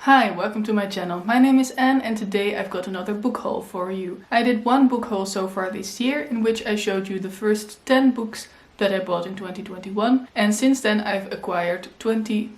Hi, welcome to my channel. My name is Anne and today I've got another book haul for you. I did one book haul so far this year in which I showed you the first 10 books that I bought in 2021, and since then I've acquired 11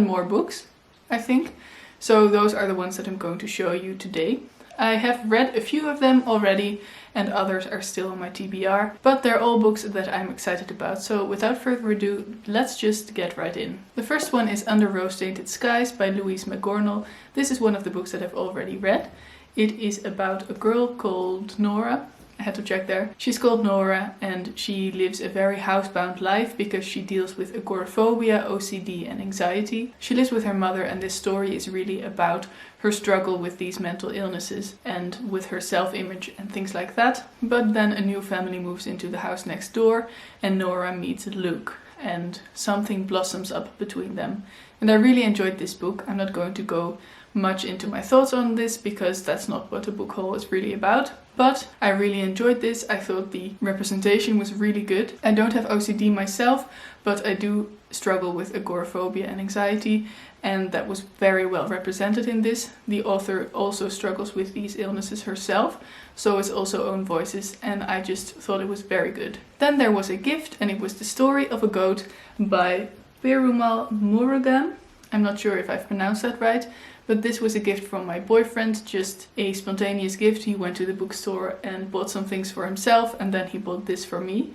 more books, I think. So those are the ones that I'm going to show you today. I have read a few of them already and others are still on my TBR, but they're all books that I'm excited about, so without further ado, let's just get right in. The first one is Under Rosedated Skies by Louise McGornall. This is one of the books that I've already read. It is about a girl called Nora. I had to check there. She's called Nora and she lives a very housebound life because she deals with agoraphobia, OCD and anxiety. She lives with her mother and this story is really about her struggle with these mental illnesses and with her self-image and things like that. But then a new family moves into the house next door and Nora meets Luke and something blossoms up between them. And I really enjoyed this book. I'm not going to go much into my thoughts on this because that's not what a book haul is really about. But I really enjoyed this. I thought the representation was really good. I don't have OCD myself, but I do struggle with agoraphobia and anxiety, and that was very well represented in this. The author also struggles with these illnesses herself, so it's also own voices, and I just thought it was very good. Then there was a gift, and it was The Story of a Goat by Perumal Murugan. I'm not sure if I've pronounced that right, but this was a gift from my boyfriend, just a spontaneous gift. He went to the bookstore and bought some things for himself and then he bought this for me.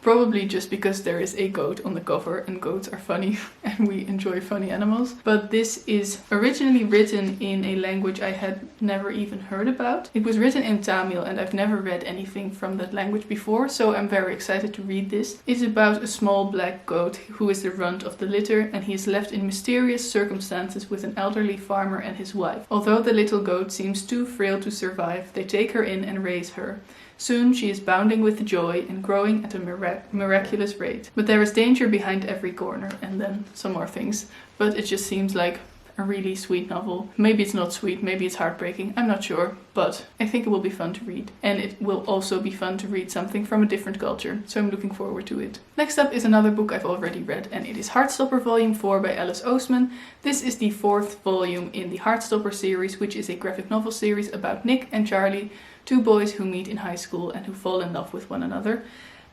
Probably just because there is a goat on the cover and goats are funny and we enjoy funny animals. But this is originally written in a language I had never even heard about. It was written in Tamil and I've never read anything from that language before, so I'm very excited to read this. It's about a small black goat who is the runt of the litter and he is left in mysterious circumstances with an elderly farmer and his wife. Although the little goat seems too frail to survive, they take her in and raise her. Soon she is bounding with joy and growing at a miraculous rate. But there is danger behind every corner, and then some more things. But it just seems like a really sweet novel. Maybe it's not sweet, maybe it's heartbreaking, I'm not sure. But I think it will be fun to read. And it will also be fun to read something from a different culture, so I'm looking forward to it. Next up is another book I've already read, and it is Heartstopper Volume 4 by Alice Oseman. This is the 4th volume in the Heartstopper series, which is a graphic novel series about Nick and Charlie, two boys who meet in high school and who fall in love with one another.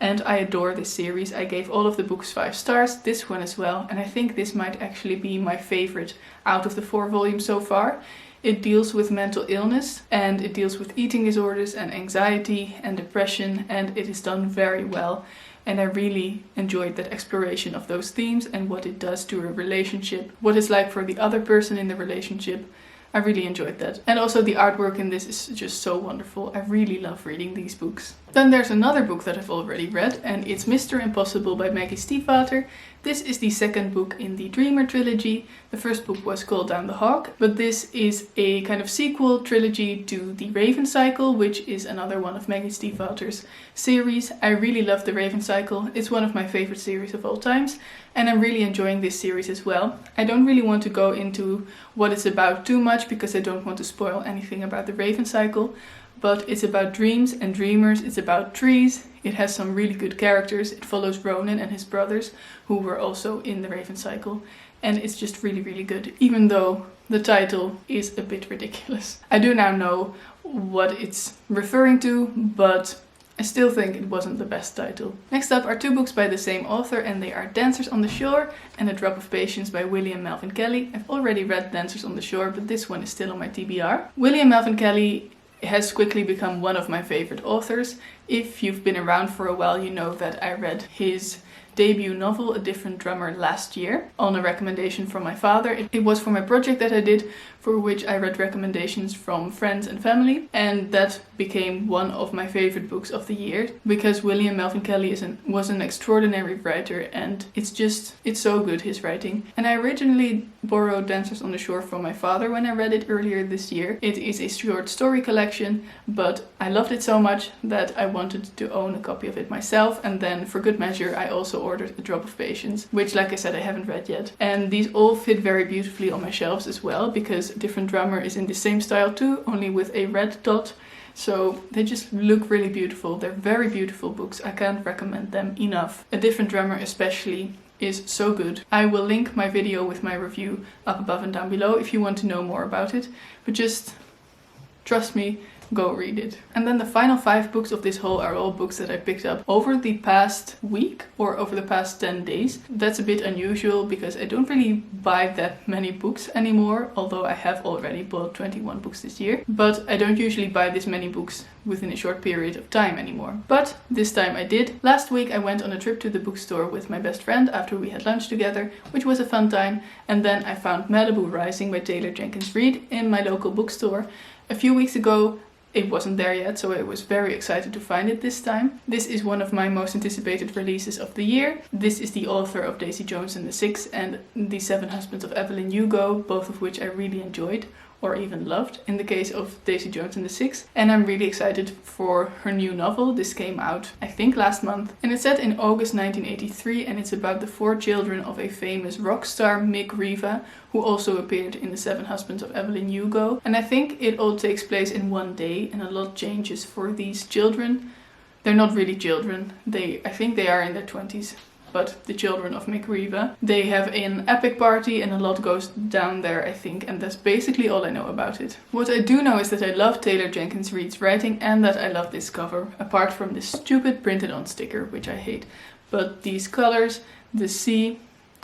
And I adore this series. I gave all of the books 5 stars, this one as well, and I think this might actually be my favorite out of the 4 volumes so far. It deals with mental illness and it deals with eating disorders and anxiety and depression, and it is done very well. And I really enjoyed that exploration of those themes and what it does to a relationship, what it's like for the other person in the relationship. I really enjoyed that. And also the artwork in this is just so wonderful. I really love reading these books. Then there's another book that I've already read and it's Mr. Impossible by Maggie Stiefvater. This is the second book in the Dreamer trilogy. The first book was called Down the Hawk, but this is a kind of sequel trilogy to the Raven Cycle, which is another one of Maggie Stiefvater's series. I really love the Raven Cycle. It's one of my favorite series of all times, and I'm really enjoying this series as well. I don't really want to go into what it's about too much because I don't want to spoil anything about the Raven Cycle. But it's about dreams and dreamers, it's about trees, it has some really good characters, it follows Ronan and his brothers who were also in the Raven Cycle, and it's just really really good, even though the title is a bit ridiculous. I do now know what it's referring to, but I still think it wasn't the best title. Next up are 2 books by the same author, and they are Dancers on the Shore and A Drop of Patience by William Melvin Kelly. I've already read Dancers on the Shore, but this one is still on my TBR. William Melvin Kelly has quickly become one of my favorite authors. If you've been around for a while, you know that I read his debut novel, A Different Drummer, last year on a recommendation from my father. It was for my project that I did, for which I read recommendations from friends and family, and that became one of my favorite books of the year because William Melvin Kelly was an extraordinary writer, and it's so good, his writing. And I originally borrowed Dancers on the Shore from my father when I read it earlier this year. It is a short story collection, but I loved it so much that I wanted to own a copy of it myself, and then for good measure I also ordered A Drop of Patience, which, like I said, I haven't read yet. And these all fit very beautifully on my shelves as well because A Different Drummer is in the same style too, only with a red dot. So they just look really beautiful. They're very beautiful books. I can't recommend them enough. A Different Drummer especially is so good. I will link my video with my review up above and down below if you want to know more about it. But just trust me, go read it. And then the final 5 books of this haul are all books that I picked up over the past week or over the past 10 days. That's a bit unusual because I don't really buy that many books anymore, although I have already bought 21 books this year. But I don't usually buy this many books within a short period of time anymore. But this time I did. Last week I went on a trip to the bookstore with my best friend after we had lunch together, which was a fun time. And then I found Malibu Rising by Taylor Jenkins Reid in my local bookstore. A few weeks ago it wasn't there yet, so I was very excited to find it this time. This is one of my most anticipated releases of the year. This is the author of Daisy Jones and the Six and The Seven Husbands of Evelyn Hugo, both of which I really enjoyed or even loved in the case of Daisy Jones and the Six. And I'm really excited for her new novel. This came out, I think, last month. And it's set in August 1983 and it's about the 4 children of a famous rock star, Mick Riva, who also appeared in The Seven Husbands of Evelyn Hugo. And I think it all takes place in one day and a lot changes for these children. They're not really children. I think they are in their 20s. But the children of Mick Riva. They have an epic party and a lot goes down there, I think, and that's basically all I know about it. What I do know is that I love Taylor Jenkins Reid's writing and that I love this cover, apart from this stupid printed on sticker, which I hate. But these colors, the sea,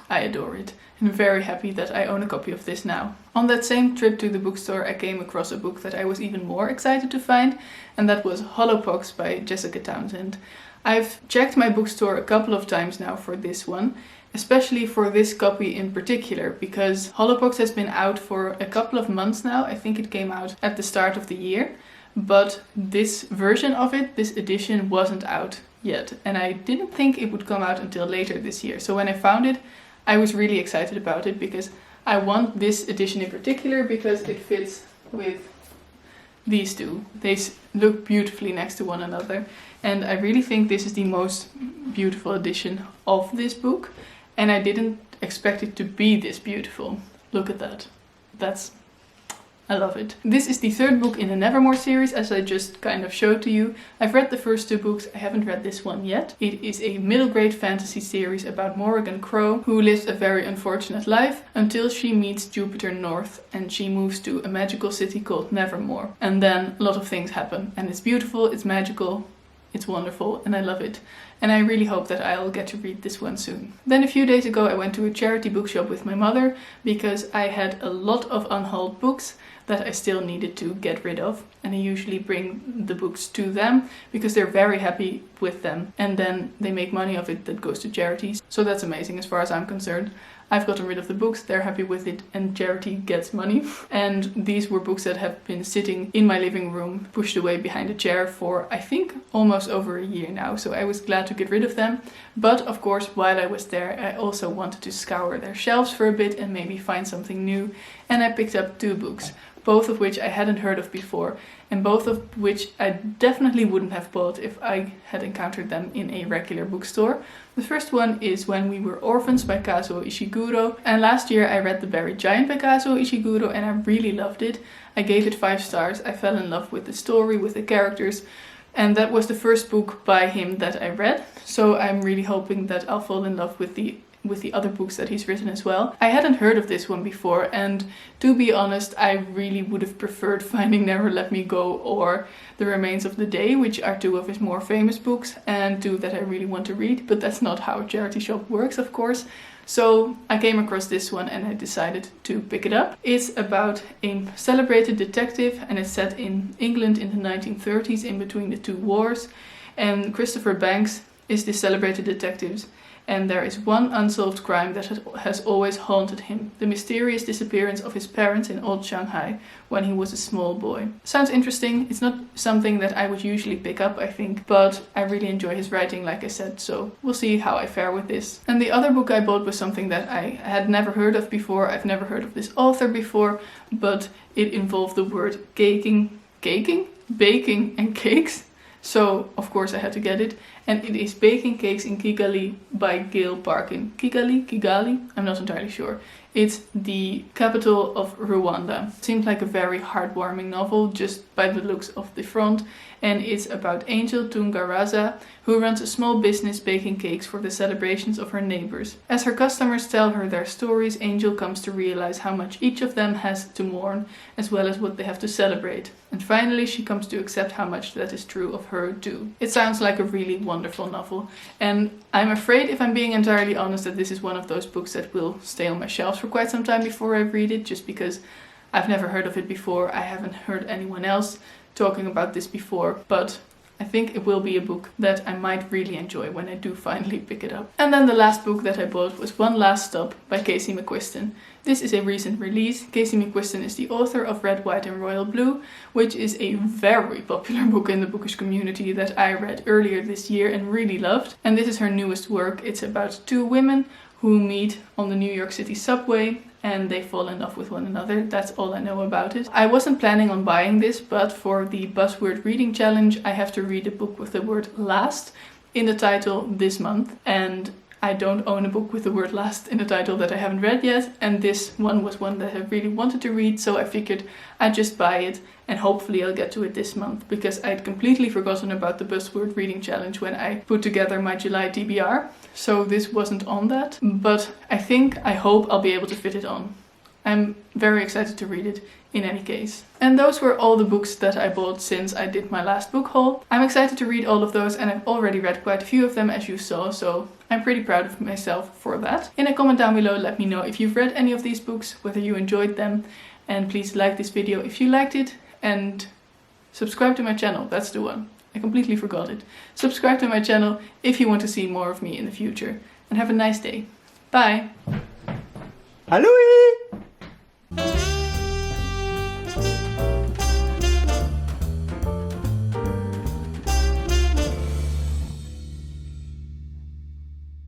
I adore it. I'm very happy that I own a copy of this now. On that same trip to the bookstore I came across a book that I was even more excited to find, and that was Hollowpox by Jessica Townsend. I've checked my bookstore a couple of times now for this one, especially for this copy in particular, because Hollowpox has been out for a couple of months now. I think it came out at the start of the year, but this version of it, this edition, wasn't out yet. And I didn't think it would come out until later this year. So when I found it, I was really excited about it because I want this edition in particular because it fits with these two. They look beautifully next to one another. And I really think this is the most beautiful edition of this book. And I didn't expect it to be this beautiful. Look at that. I love it. This is the 3rd book in the Nevermore series, as I just kind of showed to you. I've read the first 2 books, I haven't read this one yet. It is a middle grade fantasy series about Morrigan Crow, who lives a very unfortunate life until she meets Jupiter North and she moves to a magical city called Nevermore. And then a lot of things happen and it's beautiful, it's magical, it's wonderful, and I love it. And I really hope that I'll get to read this one soon. Then a few days ago I went to a charity bookshop with my mother because I had a lot of unhauled books that I still needed to get rid of. And I usually bring the books to them because they're very happy with them. And then they make money of it that goes to charities. So that's amazing as far as I'm concerned. I've gotten rid of the books, they're happy with it, and charity gets money. And these were books that have been sitting in my living room, pushed away behind a chair for, I think, almost over a year now. So I was glad to get rid of them. But of course, while I was there, I also wanted to scour their shelves for a bit and maybe find something new. And I picked up 2 books, both of which I hadn't heard of before, and both of which I definitely wouldn't have bought if I had encountered them in a regular bookstore. The first one is When We Were Orphans by Kazuo Ishiguro, and last year I read The Buried Giant by Kazuo Ishiguro and I really loved it. I gave it 5 stars, I fell in love with the story, with the characters, and that was the first book by him that I read, so I'm really hoping that I'll fall in love with the other books that he's written as well. I hadn't heard of this one before, and to be honest, I really would have preferred Finding Never Let Me Go or The Remains of the Day, which are 2 of his more famous books and 2 that I really want to read, but that's not how a charity shop works, of course. So I came across this one and I decided to pick it up. It's about a celebrated detective and it's set in England in the 1930s in between the 2 wars, and Christopher Banks is this celebrated detective. And there is one unsolved crime that has always haunted him. The mysterious disappearance of his parents in old Shanghai when he was a small boy. Sounds interesting. It's not something that I would usually pick up, I think. But I really enjoy his writing, like I said. So we'll see how I fare with this. And the other book I bought was something that I had never heard of before. I've never heard of this author before. But it involved the word baking, and cakes. So of course I had to get it. and it is Baking Cakes in Kigali by Gail Parkin. Kigali? I'm not entirely sure. It's the capital of Rwanda. It seems like a very heartwarming novel just by the looks of the front, and it's about Angel Tungaraza, who runs a small business baking cakes for the celebrations of her neighbors. As her customers tell her their stories, Angel comes to realize how much each of them has to mourn, as well as what they have to celebrate. And finally she comes to accept how much that is true of her too. It sounds like a really wonderful novel, and I'm afraid, if I'm being entirely honest, that this is one of those books that will stay on my shelves for quite some time before I read it, just because I've never heard of it before. I haven't heard anyone else talking about this before, but I think it will be a book that I might really enjoy when I do finally pick it up. And then the last book that I bought was One Last Stop by Casey McQuiston. This is a recent release. Casey McQuiston is the author of Red, White and Royal Blue, which is a very popular book in the bookish community that I read earlier this year and really loved. And this is her newest work. It's about two women who meet on the New York City subway and they fall in love with one another. That's all I know about it. I wasn't planning on buying this, but for the Buzzword Reading Challenge I have to read a book with the word last in the title this month, and I don't own a book with the word last in the title that I haven't read yet, and this one was one that I really wanted to read, so I figured I'd just buy it and hopefully I'll get to it this month, because I'd completely forgotten about the Buzzword Reading Challenge when I put together my July TBR, so this wasn't on that, but I hope I'll be able to fit it on. I'm very excited to read it in any case. And those were all the books that I bought since I did my last book haul. I'm excited to read all of those, and I've already read quite a few of them, as you saw, so I'm pretty proud of myself for that. In a comment down below, let me know if you've read any of these books, whether you enjoyed them, and please like this video if you liked it, and subscribe to my channel. That's the one. I completely forgot it. Subscribe to my channel if you want to see more of me in the future, and have a nice day. Bye! Hallo!